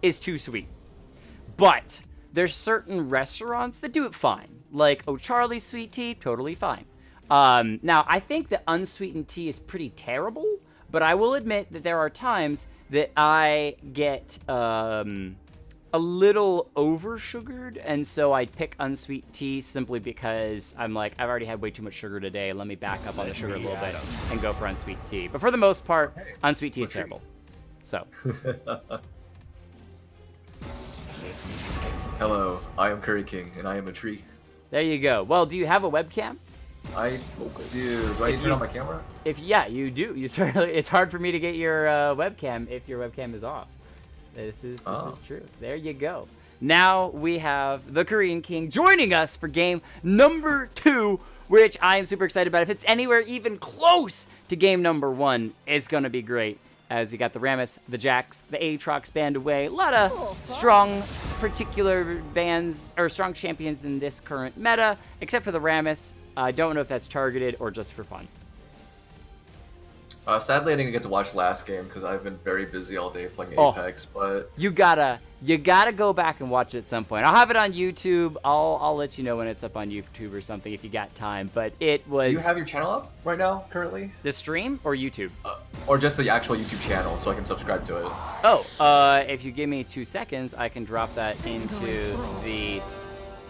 is too sweet. But there's certain restaurants that do it fine. Like O'Charlie's sweet tea, totally fine. Now, I think that unsweetened tea is pretty terrible, but I will admit that there are times that I get a little over-sugared, and so I pick unsweet tea simply because I'm like, I've already had way too much sugar today. Let me back up on the sugar a little bit and go for unsweet tea. But for the most part, unsweet tea is terrible. So. Hello, I am Curry King, and I am a tree. There you go. Well, do you have a webcam? I do. Do I need to turn on my camera? Yeah, you do. You certainly. It's hard for me to get your webcam if your webcam is off. This is true. There you go. Now we have the Korean King joining us for game number 2, which I am super excited about. If it's anywhere even close to game number 1, it's gonna be great. As you got the Ravenous, the Jax, the Aatrox band away. A lot of strong particular bands, or strong champions in this current meta, except for the Ravenous. I don't know if that's targeted or just for fun. Sadly, I didn't get to watch last game because I've been very busy all day playing Apex. But you gotta go back and watch it at some point. I'll have it on YouTube. I'll let you know when it's up on YouTube or something if you got time. But it was. Do you have your channel up right now, currently? The stream or YouTube? Or just the actual YouTube channel, so I can subscribe to it. Oh, if you give me 2 seconds, I can drop that into the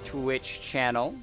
Twitch channel.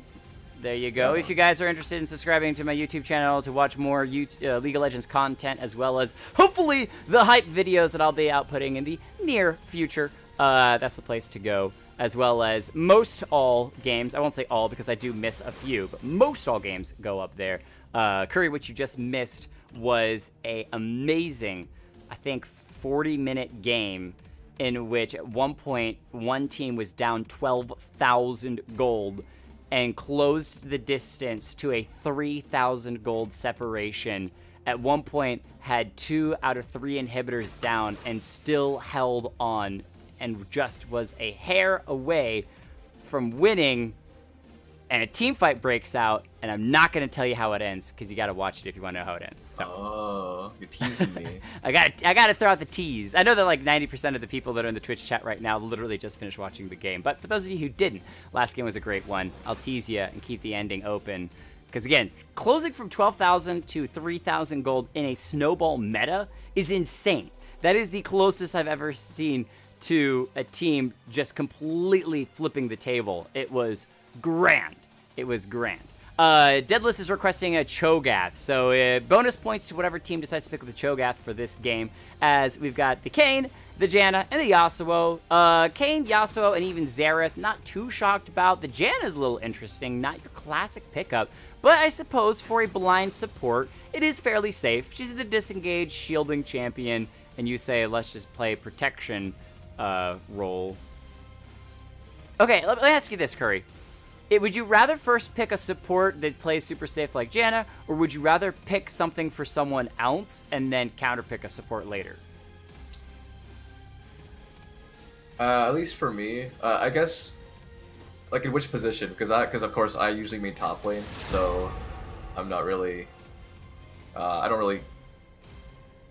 There you go. If you guys are interested in subscribing to my YouTube channel to watch more League of Legends content, as well as hopefully the hype videos that I'll be outputting in the near future, that's the place to go. As well as most all games. I won't say all because I do miss a few, but most all games go up there. Curry, which you just missed, was a amazing, I think, 40-minute game in which at one point one team was down 12,000 gold and closed the distance to a 3,000 gold separation. At one point, had 2 out of 3 inhibitors down and still held on and just was a hair away from winning. And a team fight breaks out, and I'm not going to tell you how it ends because you got to watch it if you want to know how it ends. So. Oh, you're teasing me. I got to throw out the tease. I know that like 90% of the people that are in the Twitch chat right now literally just finished watching the game. But for those of you who didn't, last game was a great one. I'll tease you and keep the ending open. Because again, closing from 12,000 to 3,000 gold in a snowball meta is insane. That is the closest I've ever seen to a team just completely flipping the table. It was grand. It was grand. Deadless is requesting a Cho'Gath, so bonus points to whatever team decides to pick up the Cho'Gath for this game, as we've got the Kayn, the Janna, and the Yasuo. Kayn, Yasuo, and even Xerath, not too shocked about. The Janna is a little interesting, not your classic pickup, but I suppose for a blind support, it is fairly safe. She's the disengaged shielding champion, and you say, let's just play protection role. Okay, let me ask you this, Curry. Would you rather first pick a support that plays super safe like Janna, or would you rather pick something for someone else and then counterpick a support later? At least for me, I guess, like in which position? Because of course I usually main top lane, so I'm not really, I don't really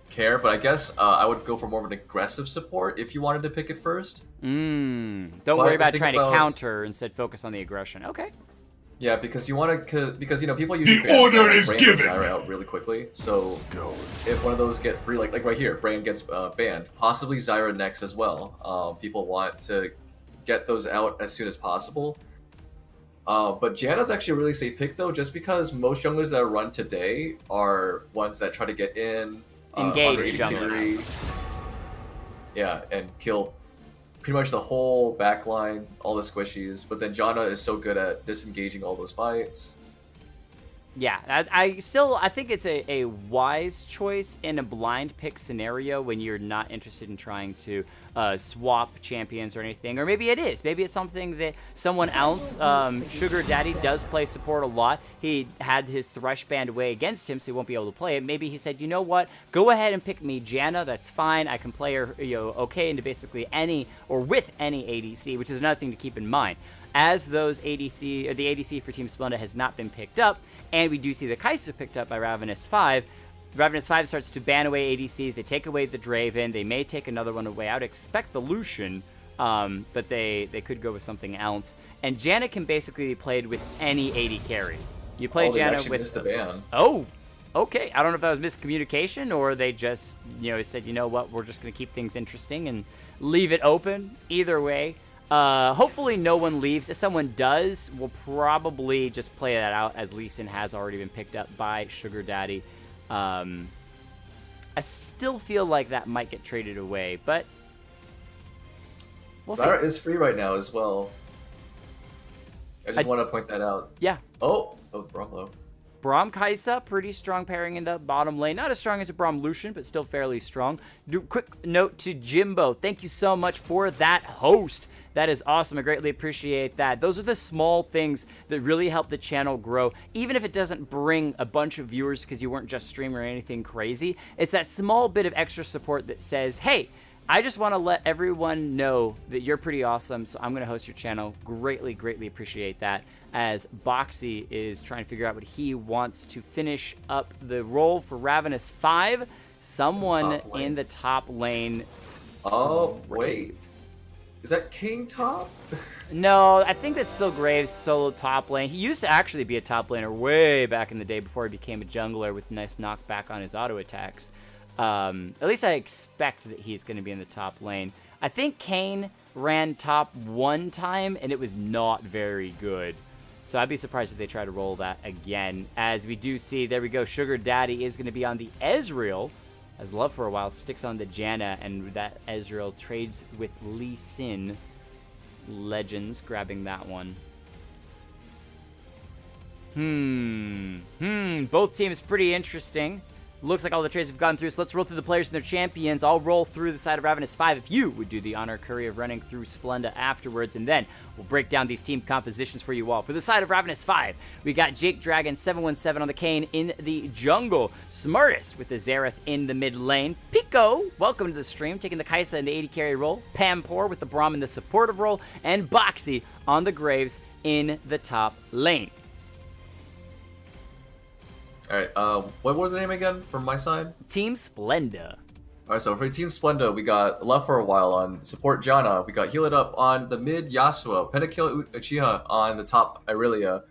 care. But I guess I would go for more of an aggressive support if you wanted to pick it first. Don't worry about trying to counter, instead focus on the aggression. Okay. Yeah, because you want to, because you know people usually the order is given out really quickly. So if one of those get free, like right here, Brand gets banned, possibly Zyra next as well. People want to get those out as soon as possible. But Janna's actually a really safe pick though, just because most junglers that are run today are ones that try to get in, engage junglers. Yeah, and kill pretty much the whole back line, all the squishies, but then Janna is so good at disengaging all those fights. Yeah, I think it's a wise choice in a blind pick scenario when you're not interested in trying to swap champions or anything. Or maybe it is. Maybe it's something that someone else, Sugar Daddy does play support a lot. He had his Thresh banned away against him, so he won't be able to play it. Maybe he said, you know what, go ahead and pick me Janna, that's fine. I can play her okay into basically any, or with any ADC, which is another thing to keep in mind. As those ADC, or the ADC for Team Splenda has not been picked up, and we do see the Kai'Sa picked up by Ravenous 5, Ravenous 5 starts to ban away ADCs. They take away the Draven. They may take another one away. I would expect the Lucian, but they could go with something else. And Janna can basically be played with any AD carry. You play Janna with the ban. Oh, okay. I don't know if that was miscommunication or they just, said, you know what, we're just going to keep things interesting and leave it open. Either way, hopefully no one leaves. If someone does, we'll probably just play that out as Lee Sin has already been picked up by Sugar Daddy. I still feel like that might get traded away, but we'll see. Zyra is free right now as well. I just want to point that out. Yeah. Oh, Bromlo. Braum Kaisa, pretty strong pairing in the bottom lane. Not as strong as a Braum Lucian, but still fairly strong. Quick note to Jimbo. Thank you so much for that host. That is awesome. I greatly appreciate that. Those are the small things that really help the channel grow. Even if it doesn't bring a bunch of viewers because you weren't just streaming or anything crazy, it's that small bit of extra support that says, hey, I just want to let everyone know that you're pretty awesome, so I'm going to host your channel. Greatly, greatly appreciate that. As Boxy is trying to figure out what he wants to finish up the role for Ravenous 5. Someone in the top lane. Oh, wait. Is that King top? No, I think that's still Graves solo top lane. He used to actually be a top laner way back in the day before he became a jungler with nice knockback on his auto attacks. At least I expect that he's going to be in the top lane. I think Kane ran top one time, and it was not very good. So I'd be surprised if they try to roll that again. As we do see, there we go, Sugar Daddy is going to be on the Ezreal, as Love for a while sticks on the Janna, and that Ezreal trades with Lee Sin. Legends grabbing that one. Both teams pretty interesting. Looks like all the trades have gone through, so let's roll through the players and their champions. I'll roll through the side of Ravenous 5 if you would do the honor, Curry, of running through Splenda afterwards, and then we'll break down these team compositions for you all. For the side of Ravenous 5, we got Jake Dragon 717 on the Kayn in the jungle, Smartest with the Xerath in the mid lane, Pico, welcome to the stream, taking the Kaisa in the AD carry role, Pampor with the Braum in the supportive role, and Boxy on the Graves in the top lane. Alright, what was the name again from my side? Team Splenda. Alright, so for Team Splenda, we got Left for a While on support Janna, we got Heal It Up on the mid Yasuo, Pentakill Uchiha on the top Irelia.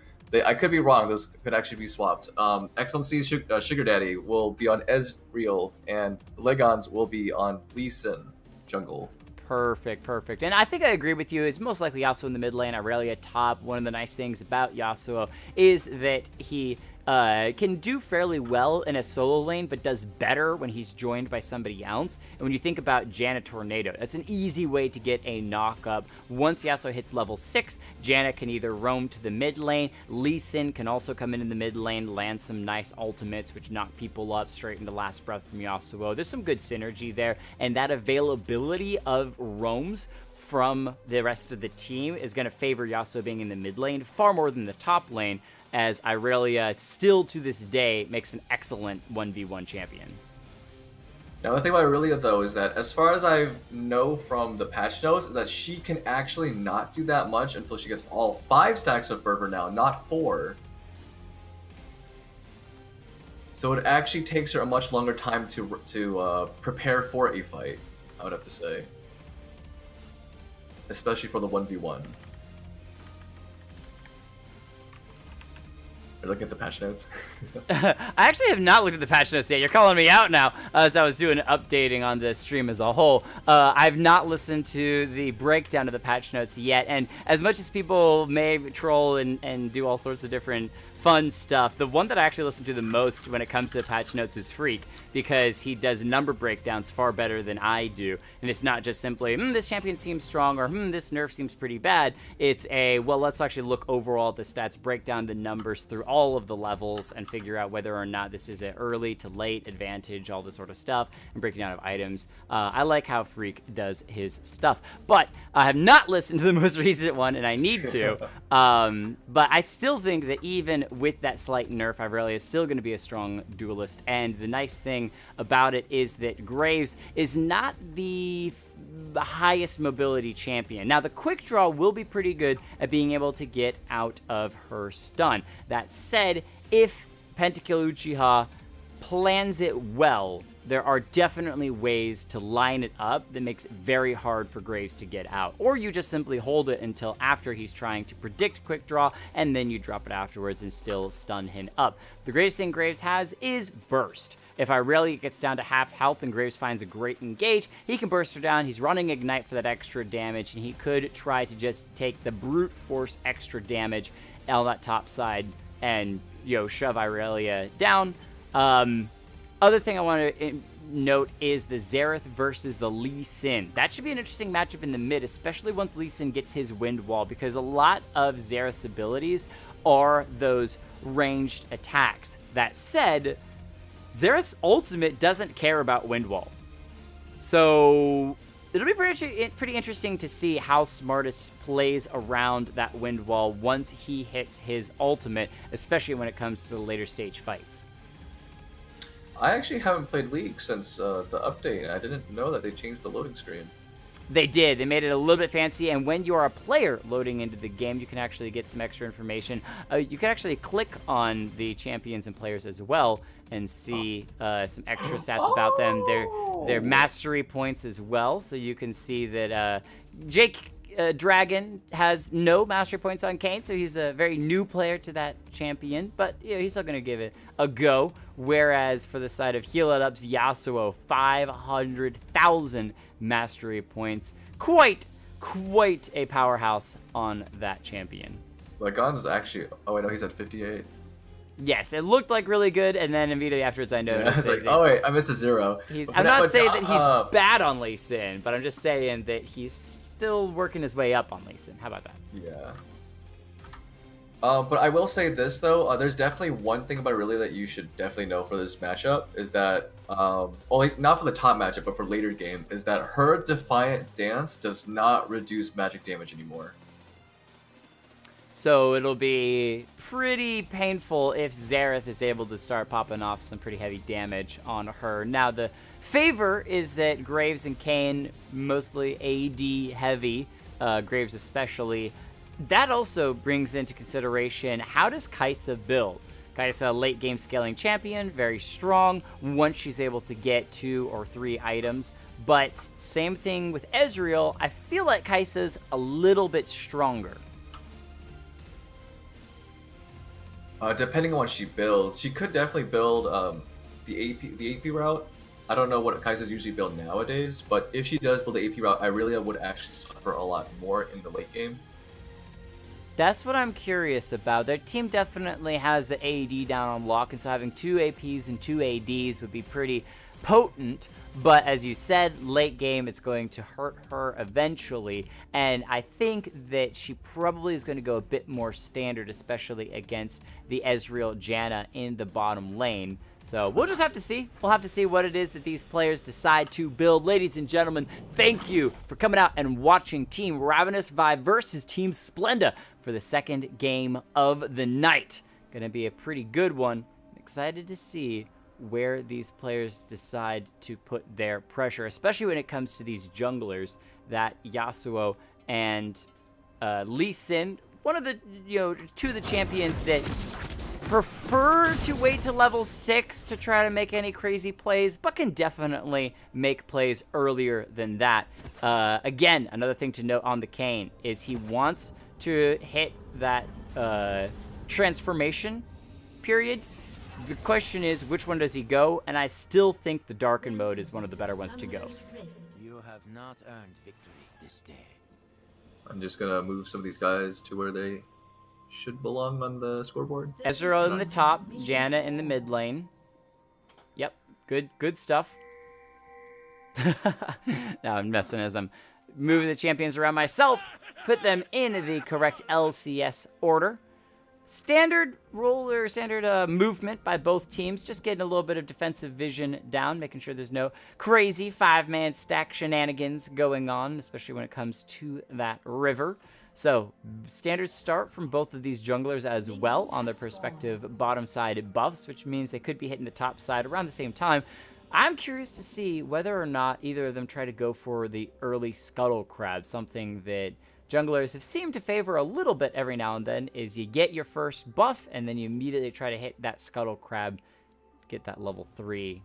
I could be wrong, those could actually be swapped. XLNC Sugar Daddy will be on Ezreal, and Legons will be on Lee Sin jungle. Perfect. And I think I agree with you. It's most likely Yasuo in the mid lane, Irelia top. One of the nice things about Yasuo is that he can do fairly well in a solo lane, but does better when he's joined by somebody else. And when you think about Janna Tornado, that's an easy way to get a knock-up. Once Yasuo hits level 6, Janna can either roam to the mid lane. Lee Sin can also come in the mid lane, land some nice ultimates, which knock people up straight into Last Breath from Yasuo. There's some good synergy there, and that availability of roams from the rest of the team is going to favor Yasuo being in the mid lane far more than the top lane, as Irelia still to this day makes an excellent 1v1 champion. Now the thing about Irelia though is that as far as I know from the patch notes is that she can actually not do that much until she gets all 5 stacks of Fervor now, not 4. So it actually takes her a much longer time to prepare for a fight, I would have to say. Especially for the 1v1. Look at the patch notes. I actually have not looked at the patch notes yet. You're calling me out now, as I was doing updating on the stream as a whole. I've not listened to the breakdown of the patch notes yet, and as much as people may troll and do all sorts of different fun stuff, the one that I actually listen to the most when it comes to the patch notes is Freak, because he does number breakdowns far better than I do, and it's not just simply, this champion seems strong, or this nerf seems pretty bad. It's well, let's actually look overall at the stats, break down the numbers through all of the levels, and figure out whether or not this is an early to late advantage, all this sort of stuff, and breaking down of items. I like how Freak does his stuff, but I have not listened to the most recent one, and I need to. But I still think that even with that slight nerf, Irelia is still going to be a strong duelist, and the nice thing about it is that Graves is not the highest mobility champion. Now, the quick draw will be pretty good at being able to get out of her stun. That said, if Pentakill Uchiha plans it well, there are definitely ways to line it up that makes it very hard for Graves to get out. Or you just simply hold it until after he's trying to predict quick draw, and then you drop it afterwards and still stun him up. The greatest thing Graves has is burst. If Irelia gets down to half health and Graves finds a great engage, he can burst her down. He's running Ignite for that extra damage, and he could try to just take the brute force extra damage on that top side and, shove Irelia down. Other thing I want to note is the Xerath versus the Lee Sin. That should be an interesting matchup in the mid, especially once Lee Sin gets his Wind Wall, because a lot of Xerath's abilities are those ranged attacks. That said, Xerath's ultimate doesn't care about Wind Wall. So it'll be pretty interesting to see how Smartest plays around that Wind Wall once he hits his ultimate, especially when it comes to the later stage fights. I actually haven't played League since the update. I didn't know that they changed the loading screen. They did. They made it a little bit fancy, and when you are a player loading into the game, you can actually get some extra information. You can actually click on the champions and players as well and see some extra stats about them. Their mastery points as well, so you can see that Jake Dragon has no mastery points on Kayn, so he's a very new player to that champion, but he's still going to give it a go. Whereas for the side of Heal It Up's Yasuo, 500,000 mastery points. Quite a powerhouse on that champion. Lagon's is actually... Oh, wait, no, he's at 58. Yes, it looked like really good, and then immediately afterwards I noticed. Yeah, it's like, oh wait, I missed a 0. I'm not saying that he's bad on Lee Sin, but I'm just saying that he's still working his way up on Lee Sin. How about that? Yeah. But I will say this though, there's definitely one thing about Irelia that you should definitely know for this matchup is that, well, at least not for the top matchup, but for later game, is that her Defiant Dance does not reduce magic damage anymore. So it'll be pretty painful if Xerath is able to start popping off some pretty heavy damage on her. Now, the favor is that Graves and Kayn, mostly AD heavy, Graves especially. That also brings into consideration, how does Kai'Sa build? Kai'Sa, late game scaling champion, very strong once she's able to get 2 or 3 items. But same thing with Ezreal, I feel like Kai'Sa's a little bit stronger. Depending on what she builds, she could definitely build the AP route. I don't know what Kai'Sa's usually build nowadays, but if she does build the AP route, Irelia would actually suffer a lot more in the late game. That's what I'm curious about. Their team definitely has the AD down on lock, and so having 2 APs and 2 ADs would be pretty potent. But as you said, late game, it's going to hurt her eventually. And I think that she probably is going to go a bit more standard, especially against the Ezreal Janna in the bottom lane. So we'll just have to see. We'll have to see what it is that these players decide to build. Ladies and gentlemen, thank you for coming out and watching Team Ravenous Vibe versus Team Splenda for the second game of the night. Gonna be a pretty good one. I'm excited to see where these players decide to put their pressure, especially when it comes to these junglers, that Yasuo and Lee Sin, one of the, 2 of the champions that prefer to wait to level 6 to try to make any crazy plays, but can definitely make plays earlier than that. Again, another thing to note on the Kayn is he wants to hit that transformation period. The question is, which one does he go? And I still think the Darken mode is one of the better ones to go. You have not earned victory this day. I'm just gonna move some of these guys to where they should belong on the scoreboard. Ezreal in the top, Janna in the mid lane. Yep, good stuff. Now I'm messing as I'm moving the champions around myself. Put them in the correct LCS order. Standard movement by both teams, just getting a little bit of defensive vision down, making sure there's no crazy 5-man stack shenanigans going on, especially when it comes to that river. So, standard start from both of these junglers as well on their respective bottom side buffs, which means they could be hitting the top side around the same time. I'm curious to see whether or not either of them try to go for the early Scuttle Crab, something that junglers have seemed to favor a little bit every now and then, is you get your first buff and then you immediately try to hit that Scuttle Crab, get that level 3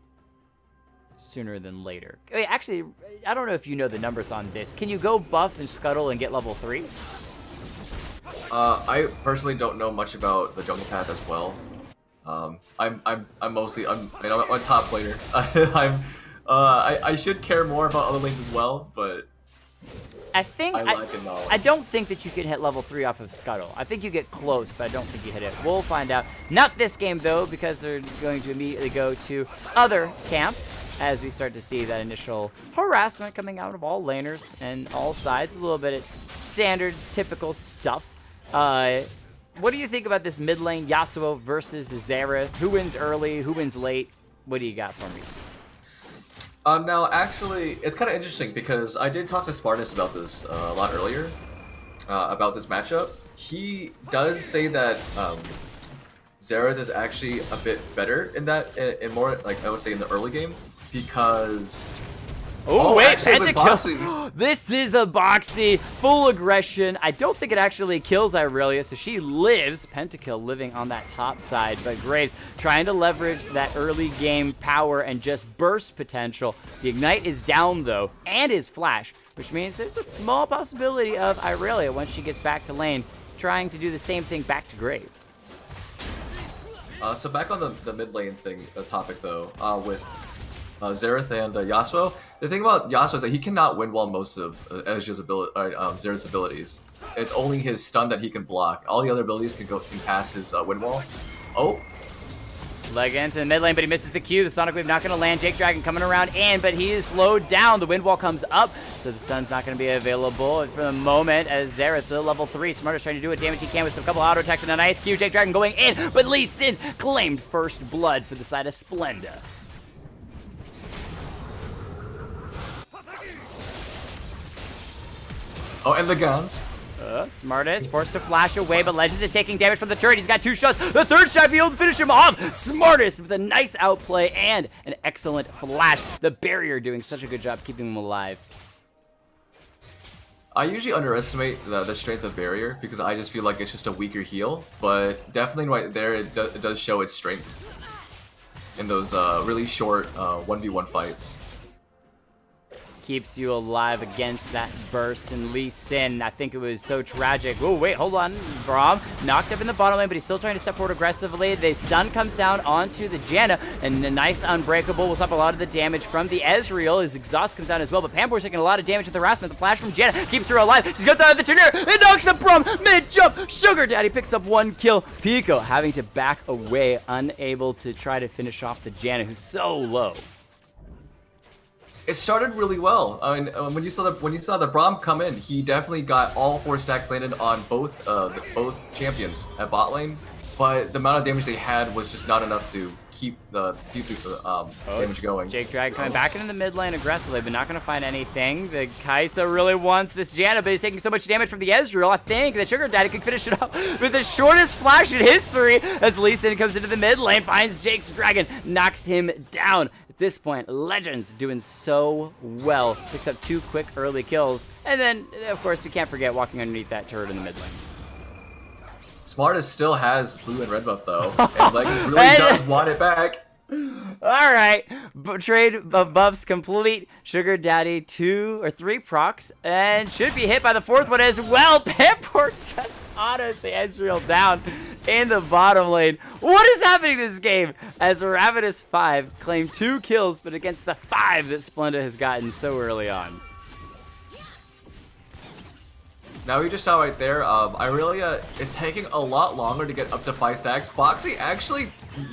sooner than later. Wait, actually, I don't know if you know the numbers on this. Can you go buff and scuttle and get level 3? I personally don't know much about the jungle path as well. I'm mostly I'm a top player. I should care more about other lanes as well, but I think I don't think that you can hit level 3 off of Scuttle. I think you get close, but I don't think you hit it. We'll find out. Not this game though, because they're going to immediately go to other camps as we start to see that initial harassment coming out of all laners and all sides. A little bit of standard, typical stuff. What do you think about this mid lane Yasuo versus the Xerath? Who wins early? Who wins late? What do you got for me? Now, actually, it's kind of interesting because I did talk to Spartus about this a lot earlier, about this matchup. He does say that Xerath is actually a bit better in that, in more, like, I would say in the early game, because... Oh, wait, actually, Pentakill. This is the Boxy, full aggression. I don't think it actually kills Irelia, so she lives. Pentakill living on that top side, but Graves trying to leverage that early game power and just burst potential. The Ignite is down, though, and his Flash, which means there's a small possibility of Irelia, once she gets back to lane, trying to do the same thing back to Graves. So back on the mid lane thing, topic, though, with... Xerath and Yasuo. The thing about Yasuo is that he cannot win wall most of Xerath's abilities. It's only his stun that he can block. All the other abilities can pass his win wall. Oh. Leg into the mid lane, but he misses the Q. The Sonic Wave not going to land. Jake Dragon coming around in, but he is slowed down. The wind wall comes up, so the stun's not going to be available for the moment as Xerath, the level 3. Smarter's trying to do what damage he can with some couple auto attacks and a nice Q. Jake Dragon going in, but Lee Sin claimed first blood for the side of Splenda. Oh, and the guns. Smartest forced to flash away, but Legends is taking damage from the turret. He's got 2 shots. The third shot be able to finish him off. Smartest with a nice outplay and an excellent flash. The barrier doing such a good job keeping him alive. I usually underestimate the strength of barrier because I just feel like it's just a weaker heal, but definitely right there it does show its strengths in those really short 1v1 fights. Keeps you alive against that burst, and Lee Sin, I think it was so tragic. Oh, wait, hold on. Braum knocked up in the bottom lane, but he's still trying to step forward aggressively. The stun comes down onto the Janna, and a nice Unbreakable will stop a lot of the damage from the Ezreal. His exhaust comes down as well, but Pampor's taking a lot of damage with the harassment. The flash from Janna keeps her alive. She's got the turnier. It knocks up Braum mid-jump. Sugar Daddy picks up 1 kill. Pico having to back away, unable to try to finish off the Janna, who's so low. It started really well. I mean, when you saw the Braum come in, he definitely got all 4 stacks landed on both champions at bot lane. But the amount of damage they had was just not enough to keep the damage going. Jake Dragon coming back into the mid lane aggressively, but not going to find anything. The Kai'Sa really wants this Janna, but he's taking so much damage from the Ezreal. I think that Sugar Daddy can finish it up with the shortest flash in history as Lee Sin comes into the mid lane, finds Jake's Dragon, knocks him down. At this point, Legends doing so well. Picks up 2 quick early kills. And then, of course, we can't forget walking underneath that turret in the mid lane. Smartest still has blue and red buff, though. And Legends really does want it back. All right, trade of buffs complete. Sugar Daddy 2 or 3 procs and should be hit by the 4th one as well. Pampor just autos the Ezreal down in the bottom lane. What is happening in this game as Ravenous 5 claimed 2 kills, but against the 5 that Splenda has gotten so early on? Now we just saw right there, Irelia is taking a lot longer to get up to 5 stacks. Boxy actually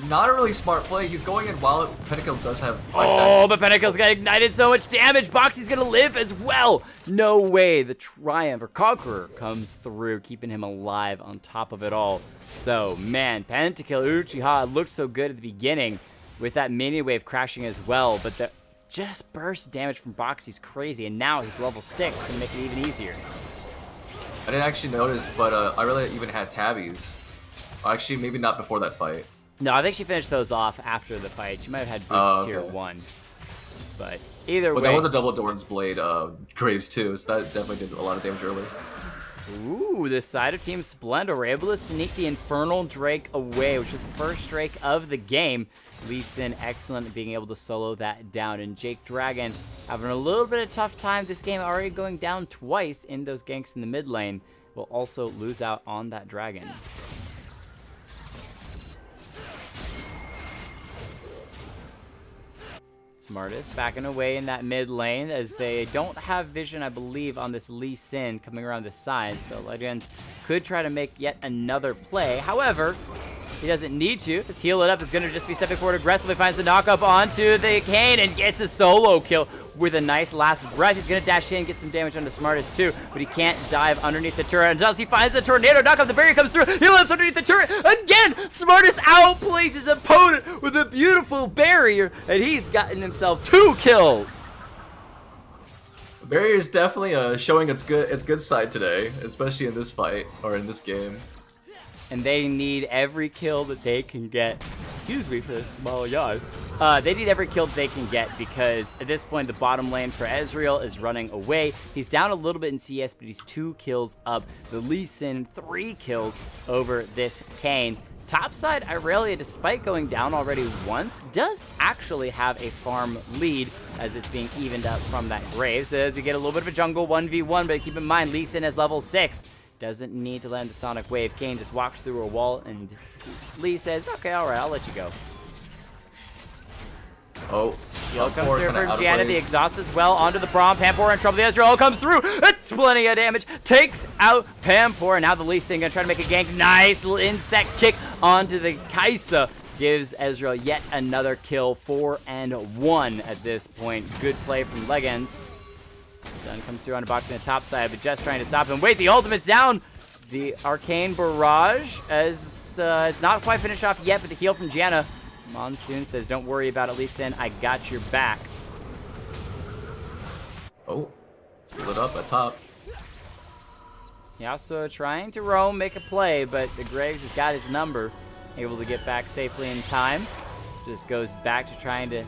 not a really smart play. He's going in while Pentakill does have 5 stacks. Oh, but Pentakill's got ignited so much damage. Boxy's gonna live as well. No way. The Triumph or Conqueror comes through, keeping him alive on top of it all. So, man, Pentakill Uchiha looked so good at the beginning with that mini wave crashing as well, but the just burst damage from Boxy's crazy, and now he's level 6, gonna make it even easier. I didn't actually notice, but Irelia even had tabbies. Actually, maybe not before that fight. No, I think she finished those off after the fight. She might have had boots tier 1. But either way. But that was a double Doran's Blade Graves too, so that definitely did a lot of damage early. Ooh, this side of Team Splenda were able to sneak the Infernal Drake away, which was the first Drake of the game. Lee Sin excellent at being able to solo that down, and Jake Dragon having a little bit of tough time this game, already going down twice in those ganks in the mid lane, will also lose out on that Dragon. Smartest backing away in that mid lane as they don't have vision, I believe, on this Lee Sin coming around the side. So Legends could try to make yet another play. However, he doesn't need to. His heal it up is going to just be stepping forward aggressively. Finds the knock up onto the Kane and gets a solo kill with a nice last breath. He's going to dash in and get some damage on the Smartest too, but he can't dive underneath the turret until he finds the tornado. Knock up, the barrier comes through. He lives underneath the turret again. Smartest outplays his opponent with a beautiful barrier, and he's gotten himself 2 kills. Barrier is definitely showing its good side today, especially in this fight or in this game. And they need every kill that they can get. Excuse me for the small yawn. They need every kill that they can get because at this point the bottom lane for Ezreal is running away. He's down a little bit in CS, but he's 2 kills up. The Lee Sin 3 kills over this Kane. Topside, Irelia, despite going down already once, does actually have a farm lead as it's being evened up from that Graves. So as we get a little bit of a jungle 1v1, but keep in mind Lee Sin is level 6. Doesn't need to land the Sonic Wave. Kane just walks through a wall, and Lee says, okay, all right, I'll let you go. Oh, Heal comes through from Janna, the exhaust as well, onto the Braum. Pampor in trouble, the Ezreal comes through, it's plenty of damage, takes out Pampor, and now the Lee Sin gonna try to make a gank. Nice little insect kick onto the Kaisa. Gives Ezreal yet another kill, 4 and 1 at this point. Good play from Legends. Stun comes through on the box on the top side, but just trying to stop him. Wait, the ultimate's down. The Arcane Barrage as it's not quite finished off yet, but the heal from Janna. Monsoon says, don't worry about it, Lee Sin. I got your back. Oh, split up at top. Yasuo trying to roam, make a play, but the Graves has got his number. Able to get back safely in time. Just goes back to trying to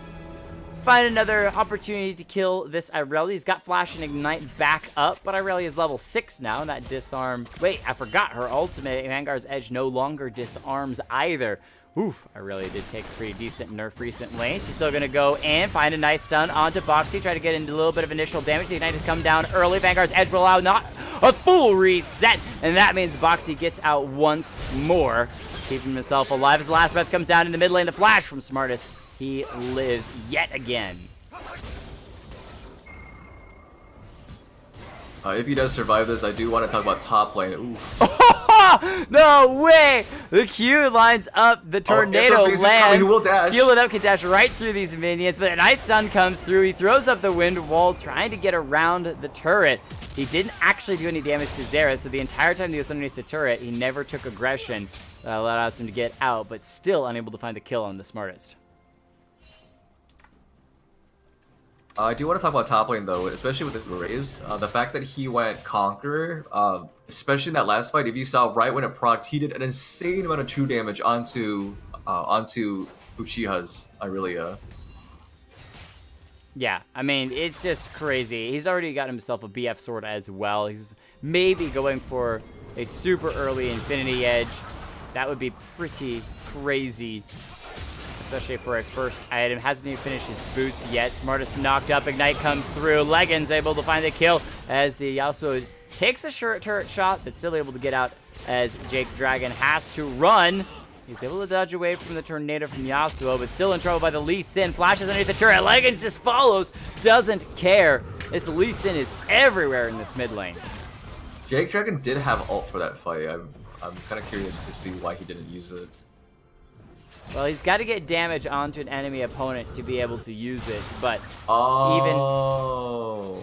find another opportunity to kill this Irelia. He's got Flash and Ignite back up, but Irelia is level 6 now, and that disarm... Wait, I forgot her ultimate. Vanguard's Edge no longer disarms either. Oof, Irelia did take a pretty decent nerf recently. She's still going to go in, find a nice stun onto Boxy, try to get into a little bit of initial damage. The Ignite has come down early. Vanguard's Edge will allow not a full reset, and that means Boxy gets out once more, keeping himself alive as the last breath comes down in the mid lane. The Flash from Smartest. He lives yet again. If he does survive this, I do want to talk about top lane. Ooh. No way! The Q lines up, the tornado lands. He will dash. Heal it up, can dash right through these minions, but a nice stun comes through. He throws up the wind wall, trying to get around the turret. He didn't actually do any damage to Xerath, so the entire time he was underneath the turret, he never took aggression. That allows him to get out, but still unable to find the kill on the Smartest. I do want to talk about top lane though, especially with the Graves. The fact that he went Conqueror, especially in that last fight, if you saw right when it procced, he did an insane amount of true damage onto Uchiha's Irelia. Yeah, I mean, it's just crazy. He's already got himself a BF sword as well. He's maybe going for a super early Infinity Edge. That would be pretty crazy, especially for a first item. Hasn't even finished his boots yet. Smartest knocked up. Ignite comes through. Legends able to find the kill as the Yasuo takes a turret shot, but still able to get out as Jake Dragon has to run. He's able to dodge away from the tornado from Yasuo, but still in trouble by the Lee Sin. Flashes underneath the turret. Legends just follows, doesn't care. This Lee Sin is everywhere in this mid lane. Jake Dragon did have ult for that fight. I'm kind of curious to see why he didn't use it. Well, he's got to get damage onto an enemy opponent to be able to use it, but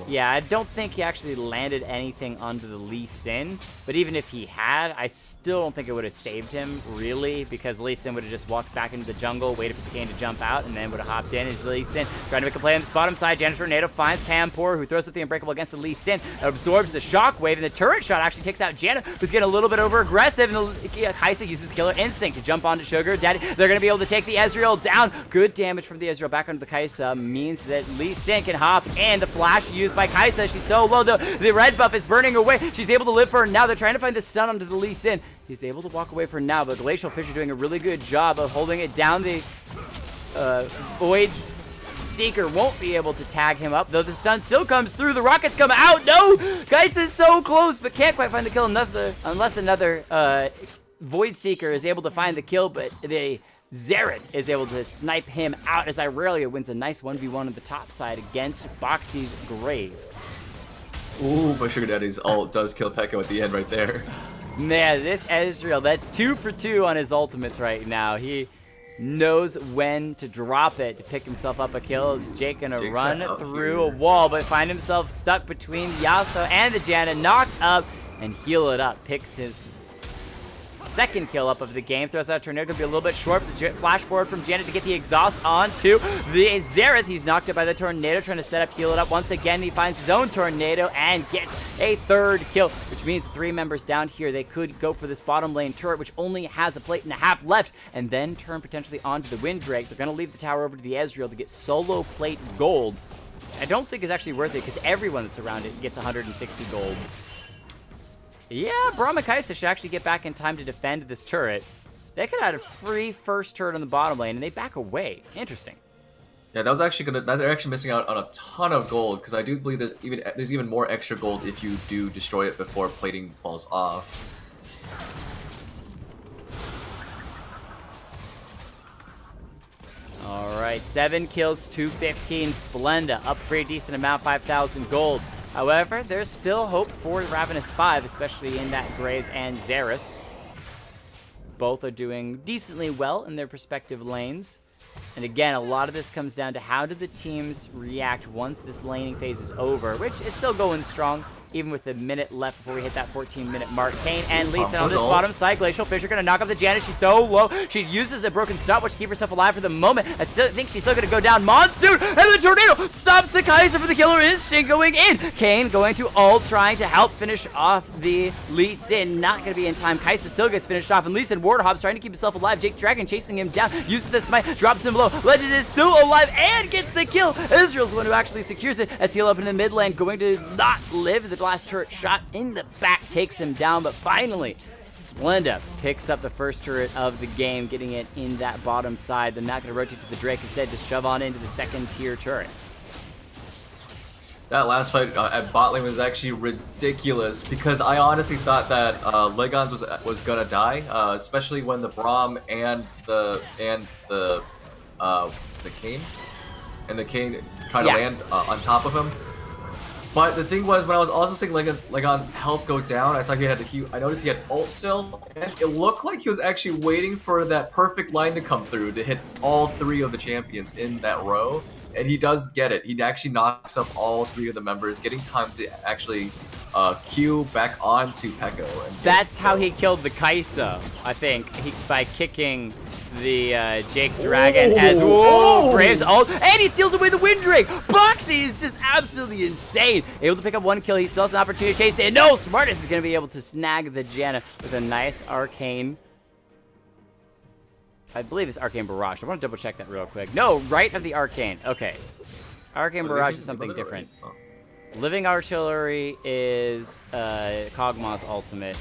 yeah, I don't think he actually landed anything onto the Lee Sin, but even if he had, I still don't think it would have saved him, really, because Lee Sin would have just walked back into the jungle, waited for the Kane to jump out, and then would have hopped in as Lee Sin trying to make a play on this bottom side. Janus Tornado finds Pampor, who throws up the Unbreakable against the Lee Sin, absorbs the shockwave, and the turret shot actually takes out Janna, who's getting a little bit over aggressive, and the Kaisa uses the Killer Instinct to jump onto Sugar Daddy. They're going to be able to take the Ezreal down. Good damage from the Ezreal back onto the Kai'Sa means that Lee Sin can hop in. The flash used by Kai'Sa. She's so low. The red buff is burning away. She's able to live for her now. They're trying to find the stun onto the Lee Sin. He's able to walk away for now, but Glacial Fisher doing a really good job of holding it down. The Void Seeker won't be able to tag him up, though the stun still comes through. The rockets come out. No! Kai'Sa is so close, but can't quite find the kill unless another Void Seeker is able to find the kill, but the Xerath is able to snipe him out as Irelia wins a nice 1v1 on the top side against Boxy's Graves. Ooh, my Sugar Daddy's ult does kill Pekka at the end right there. Man, this Ezreal, that's 2 for 2 on his ultimates right now. He knows when to drop it to pick himself up a kill. Is Jake gonna run through a wall, but find himself stuck between Yasuo and the Janna, knocked up and heal it up. Picks his second kill up of the game, throws out a tornado, could be a little bit short, but the flash forward from Janet to get the exhaust onto the Xerath. He's knocked up by the tornado, trying to set up, heal it up. Once again, he finds his own tornado and gets a third kill, which means 3 members down here. They could go for this bottom lane turret, which only has a plate and a half left, and then turn potentially onto the Winddrake. They're going to leave the tower over to the Ezreal to get solo plate gold. I don't think is actually worth it, because everyone that's around it gets 160 gold. Yeah, Braum and Kai'Sa should actually get back in time to defend this turret. They could have had a free first turret on the bottom lane, and they back away. Interesting. Yeah, that was actually they're actually missing out on a ton of gold, because I do believe there's even more extra gold if you do destroy it before plating falls off. All right, 7 kills, 215. Splenda up for a decent amount, 5,000 gold. However, there's still hope for Ravenous 5, especially in that Graves and Xerath. Both are doing decently well in their respective lanes. And again, a lot of this comes down to how do the teams react once this laning phase is over, which it's still going strong, even with a minute left before we hit that 14-minute mark. Kane and Lee Sin on this bottom side. Glacial Fisher going to knock off the Janna. She's so low. She uses the broken stopwatch to keep herself alive for the moment. I still think she's still going to go down. Monsoon and the tornado stops the Kai'Sa for the killer instinct going in. Kane going to ult, trying to help finish off the Lee Sin. Not going to be in time. Kai'Sa still gets finished off, and Lee Sin ward hops, trying to keep himself alive. Jake Dragon chasing him down. Uses the smite, drops him low. Legend is still alive and gets the kill. Israel's the one who actually secures it as he'll up in the mid lane, going to not live. The blast turret shot in the back takes him down, but finally Splenda picks up the first turret of the game, getting it in that bottom side. They're not going to rotate to the Drake, instead just shove on into the second tier turret. That last fight at bot lane was actually ridiculous, because I honestly thought that Legons was gonna die, especially when the Braum and the Kane tried to land on top of him. But the thing was, when I was also seeing Legon's health go down, I saw I noticed he had ult still, and it looked like he was actually waiting for that perfect line to come through to hit all 3 of the champions in that row. And he does get it. He actually knocks up all 3 of the members, getting time to actually Q back onto Pekka. That's how he killed the Kai'Sa, I think, by kicking the Jake Dragon as Graves ult, and he steals away the Winddrake. Boxy is just absolutely insane. Able to pick up 1 kill. He still has an opportunity to chase it. No, Smartest is going to be able to snag the Janna with a nice arcane. I believe it's Arcane Barrage. I want to double check that real quick. No, right of the Arcane. Okay. Arcane Barrage is something different. Living Artillery is Kog'Maw's ultimate.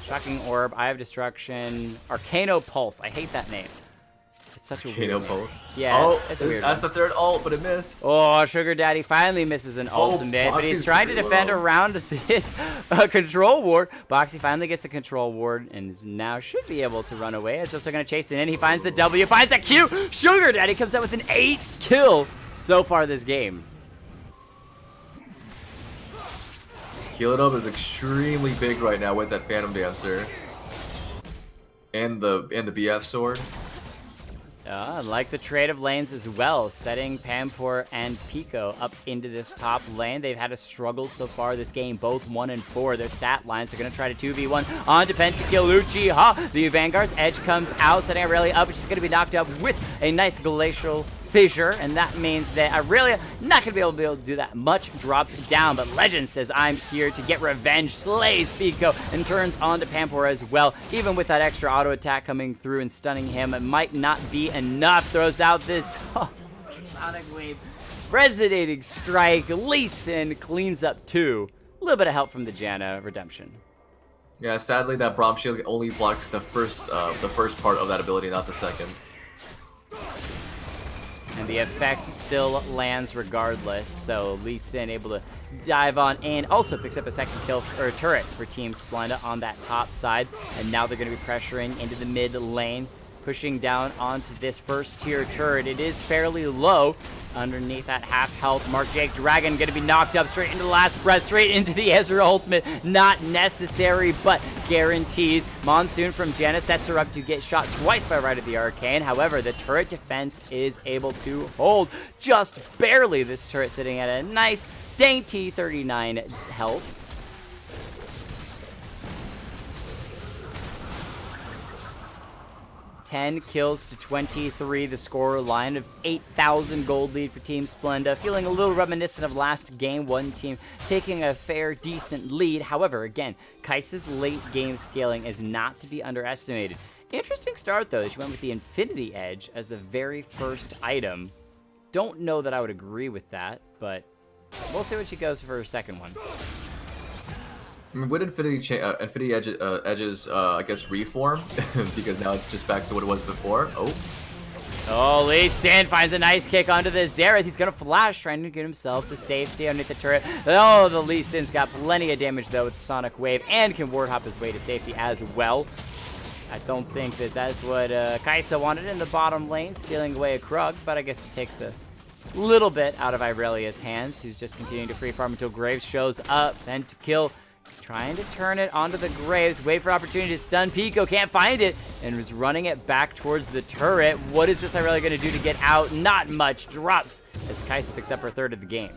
Shocking Orb, Eye of Destruction, Arcano Pulse. I hate that name. It's such a weird Pulse. Name. Yeah, it's a weird That's the 3rd ult, but it missed. Oh, Sugar Daddy finally misses an ultimate, but he's trying to defend around this control ward. Boxy finally gets the control ward and now should be able to run away. It's also going to chase it in. He finds the W, finds the Q. Sugar Daddy comes out with an 8th kill so far this game. Heal It Up is extremely big right now with that Phantom Dancer and the BF sword. Like the trade of lanes as well, setting Pampor and Pico up into this top lane. They've had a struggle so far this game, both 1 and 4. Their stat lines are going to try to 2v1 on to Pentakill Uchiha. The Vanguard's edge comes out, setting Irelia up, which is going to be knocked up with a nice Glacial fissure, and that means that Aurelia not going to be able to do that much, drops down, but Legend says, I'm here to get revenge, slays Pico, and turns on to Pampora as well. Even with that extra auto attack coming through and stunning him, it might not be enough. Throws out this Sonic Wave. Resonating Strike, Lee Sin cleans up 2. A little bit of help from the Janna redemption. Yeah, sadly that Braum Shield only blocks the first part of that ability, not the second. And the effect still lands regardless, so Lee Sin able to dive on in. Also picks up a second kill or turret for Team Splenda on that top side, and now they're going to be pressuring into the mid lane, pushing down onto this first tier turret. It is fairly low underneath that half health. Mark Jake Dragon going to be knocked up straight into the last breath, straight into the Ezreal ultimate. Not necessary, but guarantees. Monsoon from Janna sets her up to get shot twice by Rite of the Arcane. However, the turret defense is able to hold just barely. This turret sitting at a nice dainty 39 health. 10 kills to 23, the score line of 8,000 gold lead for Team Splenda. Feeling a little reminiscent of last game, one team taking a fair, decent lead. However, again, Kai'Sa's late game scaling is not to be underestimated. Interesting start though, she went with the Infinity Edge as the very first item. Don't know that I would agree with that, but we'll see what she goes for her second one. I mean, would Infinity Edge's, I guess, reform? Because now it's just back to what it was before. Oh, Lee Sin finds a nice kick onto the Xerath. He's going to flash, trying to get himself to safety underneath the turret. Oh, the Lee Sin's got plenty of damage, though, with the Sonic Wave, and can ward hop his way to safety as well. I don't think that that's what Kai'Sa wanted in the bottom lane, stealing away a Krug, but I guess it takes a little bit out of Irelia's hands, who's just continuing to free farm until Graves shows up, and to kill. Trying to turn it onto the Graves, wait for opportunity to stun Pico, can't find it, and is running it back towards the turret. What is this Irelia going to do to get out? Not much. Drops as Kai'Sa picks up her third of the game.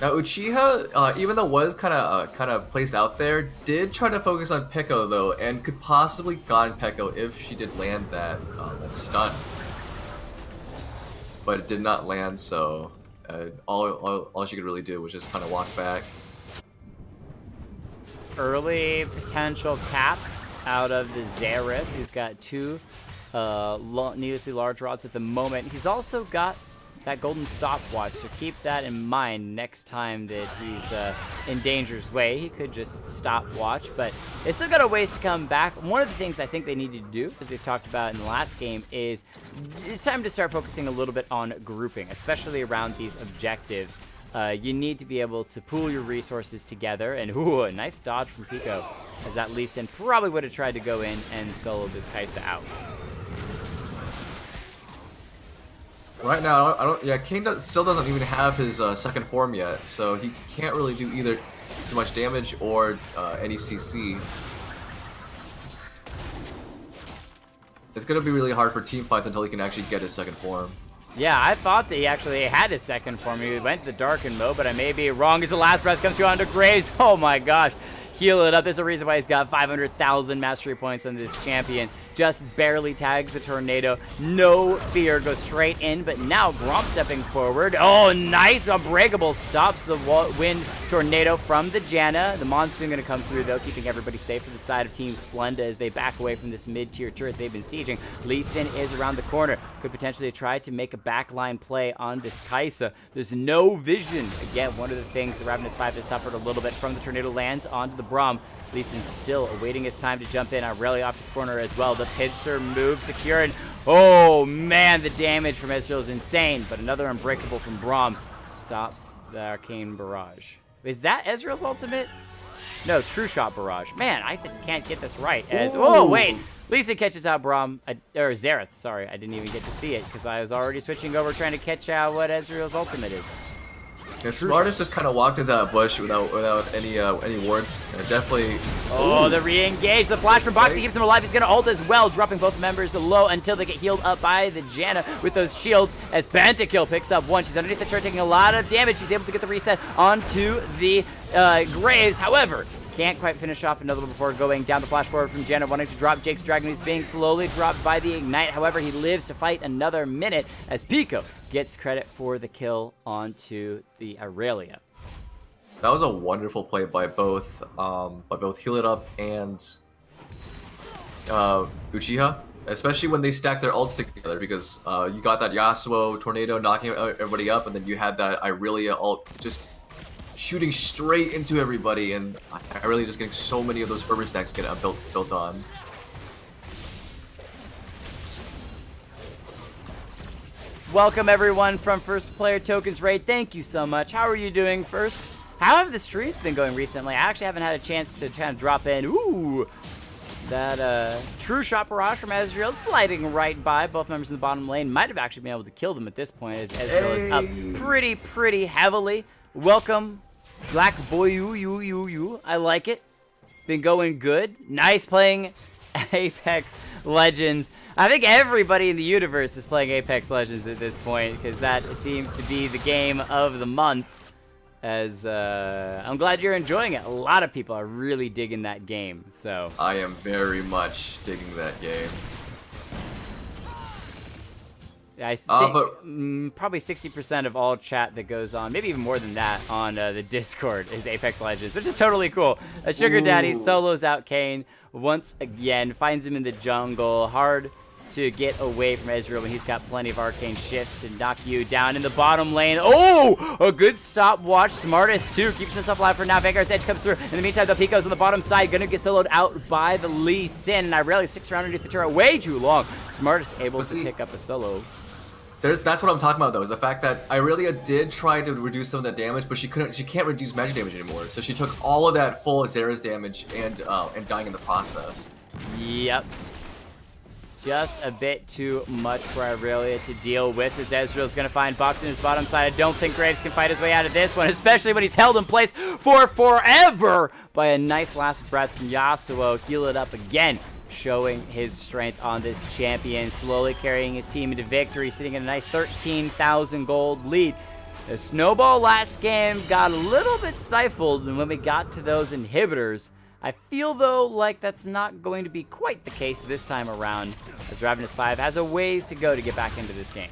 Now Uchiha, even though was kind of placed out there, did try to focus on Peko though, and could possibly gotten Peko if she did land that stun, but it did not land. So all she could really do was just kind of walk back. Early potential cap out of the Xerath, who's got 2 needlessly large rods at the moment. He's also got that golden stopwatch, so keep that in mind next time that he's in danger's way. He could just stopwatch, but they still got a ways to come back. One of the things I think they need to do, as we've talked about in the last game, is it's time to start focusing a little bit on grouping, especially around these objectives. You need to be able to pool your resources together, and ooh, a nice dodge from Pico, as that Lee Sin probably would have tried to go in and solo this Kai'Sa out. Right now, King still doesn't even have his second form yet, so he can't really do either too much damage or any CC. It's gonna be really hard for team fights until he can actually get his second form. Yeah, I thought that he actually had his second form. He went to the Darken mode, but I may be wrong as the last breath comes through onto Graves. Oh my gosh. Heal it up. There's a reason why he's got 500,000 mastery points on this champion. Just barely tags the tornado. No fear. Goes straight in, but now Gromp stepping forward. Oh, nice. Unbreakable stops the wind tornado from the Janna. The Monsoon going to come through, though, keeping everybody safe to the side of Team Splenda as they back away from this mid-tier turret they've been sieging. Lee Sin is around the corner. Could potentially try to make a backline play on this Kai'Sa. There's no vision. Again, one of the things the Ravenous 5 has suffered a little bit from the tornado lands onto the Braum. Lee Sin's still awaiting his time to jump in. Aurelia off the corner as well. The pincer move secured. Oh man, the damage from Ezreal is insane. But another unbreakable from Braum stops the Arcane Barrage. Is that Ezreal's ultimate? No, True Shot Barrage. Man, I just can't get this right. Oh wait, Lee Sin catches out Braum, or Xerath. Sorry, I didn't even get to see it because I was already switching over trying to catch out what Ezreal's ultimate is. Yeah, Smartest just kind of walked into that bush without any wards. Definitely. Oh, the re-engage. The flash from Boxy keeps him alive. He's going to ult as well, dropping both members low until they get healed up by the Janna with those shields. As Pentakill picks up one. She's underneath the turret, taking a lot of damage. She's able to get the reset onto the Graves. However, Can't quite finish off another before going down the flash forward from Jenna, wanting to drop Jake's Dragon, who's being slowly dropped by the Ignite. However, he lives to fight another minute as Pico gets credit for the kill onto the Aurelia. That was a wonderful play by both Heal It Up and Uchiha, especially when they stacked their ults together, because you got that Yasuo tornado knocking everybody up, and then you had that Aurelia ult just shooting straight into everybody, and Aurelia just getting so many of those fervor stacks get built on. Welcome everyone from First Player Tokens Raid. Thank you so much. How are you doing, First? How have the streams been going recently? I actually haven't had a chance to kind of drop in. Ooh, that true shot barrage from Ezreal sliding right by both members in the bottom lane. Might have actually been able to kill them at this point, as Ezreal is up pretty heavily. Welcome, Black Boy, you. I like it. Been going good. Nice playing Apex Legends. I think everybody in the universe is playing Apex Legends at this point, because that seems to be the game of the month. As I'm glad you're enjoying it. A lot of people are really digging that game. So I am very much digging that game. I think probably 60% of all chat that goes on, maybe even more than that, on the Discord is Apex Legends, which is totally cool. A Sugar Daddy solos out Kayn once again, finds him in the jungle. Hard to get away from Ezreal when he's got plenty of arcane shifts to knock you down in the bottom lane. Oh, a good stopwatch. Smartest too, keeps himself alive for now. Vanguard's Edge comes through. In the meantime, the Pico's on the bottom side, gonna get soloed out by the Lee Sin, and I really sticks around underneath the turret way too long. Smartest able to pick up a solo. That's what I'm talking about, though, is the fact that Aurelia did try to reduce some of that damage, but she can't reduce magic damage anymore. So she took all of that full Zera's damage and dying in the process. Yep. Just a bit too much for Aurelia to deal with, as Ezreal's going to find Box in his bottom side. I don't think Graves can fight his way out of this one, especially when he's held in place for forever by a nice last breath from Yasuo. Heal it up again, showing his strength on this champion, slowly carrying his team into victory, sitting in a nice 13,000 gold lead. The snowball last game got a little bit stifled, and when we got to those inhibitors, I feel, though, like that's not going to be quite the case this time around, as Ravenous 5 has a ways to go to get back into this game.